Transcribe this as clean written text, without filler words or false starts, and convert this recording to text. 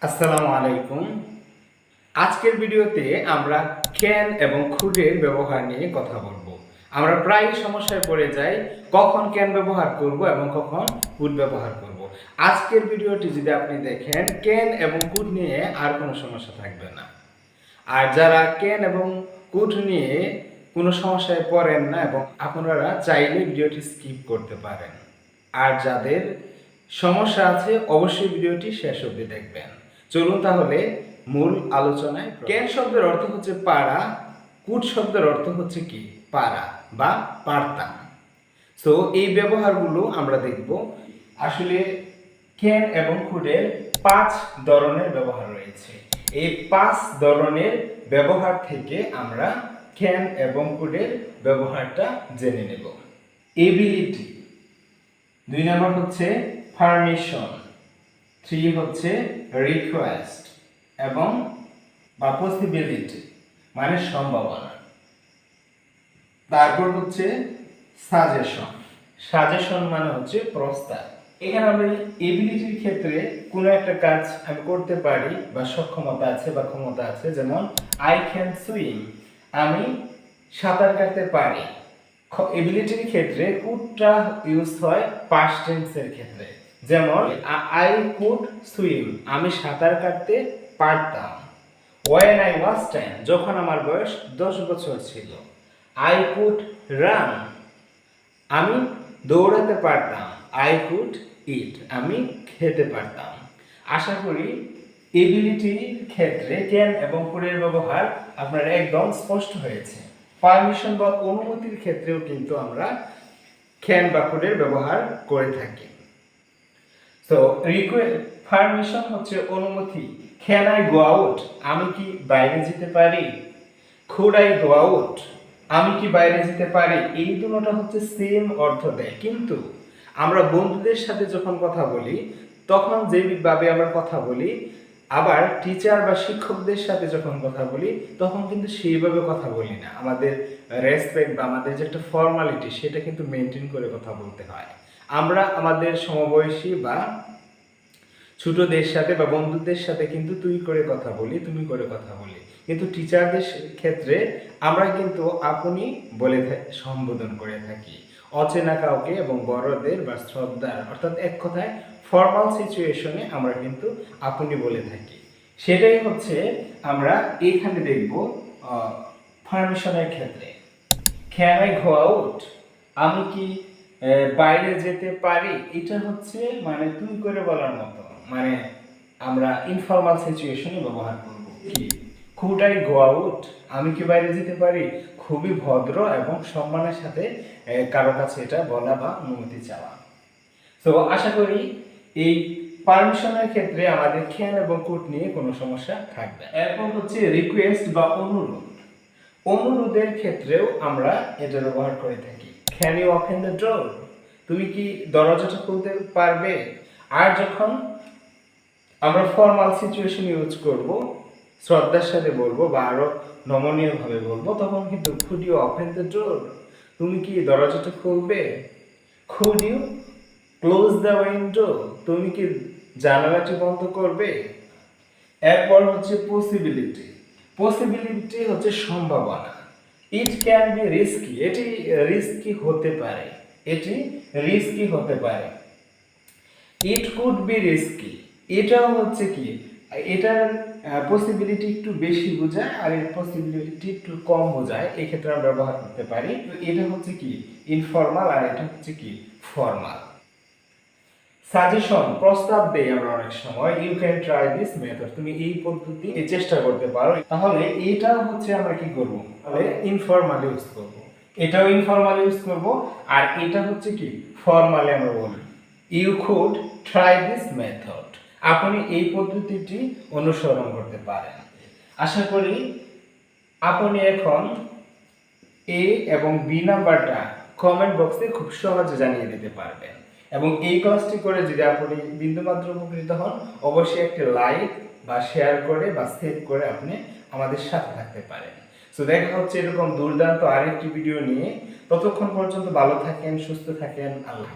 আসসালামু আলাইকুম। আজকের ভিডিওতে আমরা ক্যান এবং খুডের ব্যবহার নিয়ে কথা বলবো। আমরা প্রায় সমস্যায় পড়ে যাই কখন ক্যান ব্যবহার করব এবং কখন খুড ব্যবহার করব। আজকের ভিডিওটি যদি আপনি দেখেন ক্যান এবং খুড নিয়ে আর কোনো সমস্যা থাকবে না। আর যারা ক্যান এবং খুড নিয়ে কোনো সমস্যায় পড়েন না এবং আপনারা চাইলে ভিডিওটি স্কিপ করতে পারেন। আর যাদের সমস্যা আছে অবশ্যই ভিডিওটি শেষ অবধি দেখবেন। চলুন তাহলে মূল আলোচনায়। ক্যান শব্দের অর্থ হচ্ছে পাড়া, কুট শব্দের অর্থ হচ্ছে কি পাড়া বা পারতাম। তো এই ব্যবহারগুলো আমরা দেখব। আসলে ক্যান এবং কুটের 5 ধরনের ব্যবহার রয়েছে। এই 5 ধরনের ব্যবহার থেকে আমরা ক্যান এবং কুটের ব্যবহারটা জেনে নেব। এবিলিটি, 2 নম্বর হচ্ছে পারমিশন, 3 হচ্ছে রিকোয়েস্ট এবং বা পসিবিলিটি মানে সম্ভাবনা। তারপর হচ্ছে সাজেশন, সাজেশন মানে হচ্ছে প্রস্তাব। এখানে আমরা এবিলিটির ক্ষেত্রে কোনো একটা কাজ আমি করতে পারি বা সক্ষমতা আছে বা ক্ষমতা আছে, যেমন আই ক্যান সুইম, আমি সাঁতার কাটতে পারি। এবিলিটির ক্ষেত্রে কুডটা ইউজ হয় পাস্ট টেন্সের ক্ষেত্রে, যেমন আই কুড সুইম, আমি সাঁতার কাটতে পারতাম। ওয়েন আই ওয়াজ 10, যখন আমার বয়স 10 বছর ছিল। আই কুড রান, আমি দৌড়াতে পারতাম। আই কুড ইট, আমি খেতে পারতাম। আশা করি এবিলিটির ক্ষেত্রে ক্যান এবং কুডের ব্যবহার আপনার একদম স্পষ্ট হয়েছে। পারমিশন বা অনুমতির ক্ষেত্রেও কিন্তু আমরা ক্যান বা কুডের ব্যবহার করে থাকি। তো পারমিশন হচ্ছে অনুমতি। ক্যান আই গো আউট, আমি কি বাইরে যেতে পারি। কুড আই গো আউট, আমি কি বাইরে যেতে পারি। এই দুটোটা হচ্ছে সেম অর্থ দেয়, কিন্তু আমরা বন্ধুদের সাথে যখন কথা বলি তখন যেভাবে আমরা কথা বলি, আবার টিচার বা শিক্ষকদের সাথে যখন কথা বলি তখন কিন্তু সেইভাবে কথা বলি না। আমাদের রেসপেক্ট বা আমাদের যে একটা ফর্মালিটি সেটা কিন্তু মেনটেন করে কথা বলতে হয়। আমরা আমাদের সমবয়সী বা ছোটদের সাথে বা বন্ধুদের সাথে কিন্তু তুই করে কথা বলি, তুমি করে কথা বলি, কিন্তু টিচারদের ক্ষেত্রে আমরা কিন্তু আপনি বলে সম্বোধন করে থাকি অচেনা কাউকে এবং বড়দের বা শ্রদ্ধার, অর্থাৎ এক কথায় ফর্মাল সিচুয়েশনে আমরা কিন্তু আপনি বলে থাকি। সেটাই হচ্ছে আমরা এখানে দেখব পারমিশনের ক্ষেত্রে। ক্যান আই গো আউট, আমি কি বাইরে যেতে পারি। এটা হচ্ছে মানে তুই করে বলার মতো, মানে আমরা ইনফর্মাল সিচুয়েশনে ব্যবহার করব। কি কুড আই গো আউট, আমি কি বাইরে যেতে পারি, খুবই ভদ্র এবং সম্মানের সাথে কারো কাছে এটা বলা বা অনুমতি চাওয়া। তো আশা করি এই পারমিশনের ক্ষেত্রে আমাদের ক্যান এবং কুড নিয়ে কোনো সমস্যা থাকবে। এরপর হচ্ছে রিকোয়েস্ট বা অনুরোধ। অনুরোধের ক্ষেত্রেও আমরা এটা ব্যবহার করে থাকি। Can you open the door, তুমি কি দরজাটা খুলতে পারবে। আর যখন আমরা ফর্মাল সিচুয়েশন ইউজ করব, শ্রদ্ধার সাথে বলবো বা আরো নমনীয়ভাবে বলবো, তখন কিন্তু could you open the door, তুমি কি দরজাটা খুলবে। Could you close the window, তুমি কি জানালাটি বন্ধ করবে। এরপর হচ্ছে পসিবিলিটি। পসিবিলিটি হচ্ছে সম্ভাবনা। ইট ক্যান বি রিস্কি, এটি রিস্কি হতে পারে, এটি রিস্কি হতে পারে। ইট কুড বি রিস্কি, এটাও হচ্ছে কি, এটার পসিবিলিটি একটু বেশি বোঝায় আর এর পসিবিলিটি একটু কম বোঝায়, এই ক্ষেত্রে আমরা ব্যবহার করতে পারি। এটা হচ্ছে কি ইনফর্মাল আর এটা হচ্ছে কি ফর্মাল। সাজেশন, প্রস্তাব দেই আমরা অনেক সময়, you can try this method, তুমি এই পদ্ধতি চেষ্টা করতে পারো। তাহলে এটা হচ্ছে আমরা কি করব, তাহলে ইনফর্মাল ইউজ করব। এটাও ইনফর্মাল ইউজ করব আর এটা হচ্ছে কি ফর্মালি আমরা বলব you could try this method, আপনি এই পদ্ধতিটি অনুসরণ করতে পারেন। আশা করি আপনি এখন এ এবং বি নাম্বারটা কমেন্ট বক্সে খুব সহজে জানিয়ে দিতে পারবেন। এবং এই ক্লাসটি করে যদি আপনি বিন্দুমাত্র উপকৃত হন, অবশ্যই একটি লাইক বা শেয়ার করে বা সেভ করে আপনি আমাদের সাথে থাকতে পারেন। সো দেখা হচ্ছে এরকম দুর্দান্ত আরেকটি ভিডিও নিয়ে। ততক্ষণ পর্যন্ত ভালো থাকেন, সুস্থ থাকেন, আল্লাহ।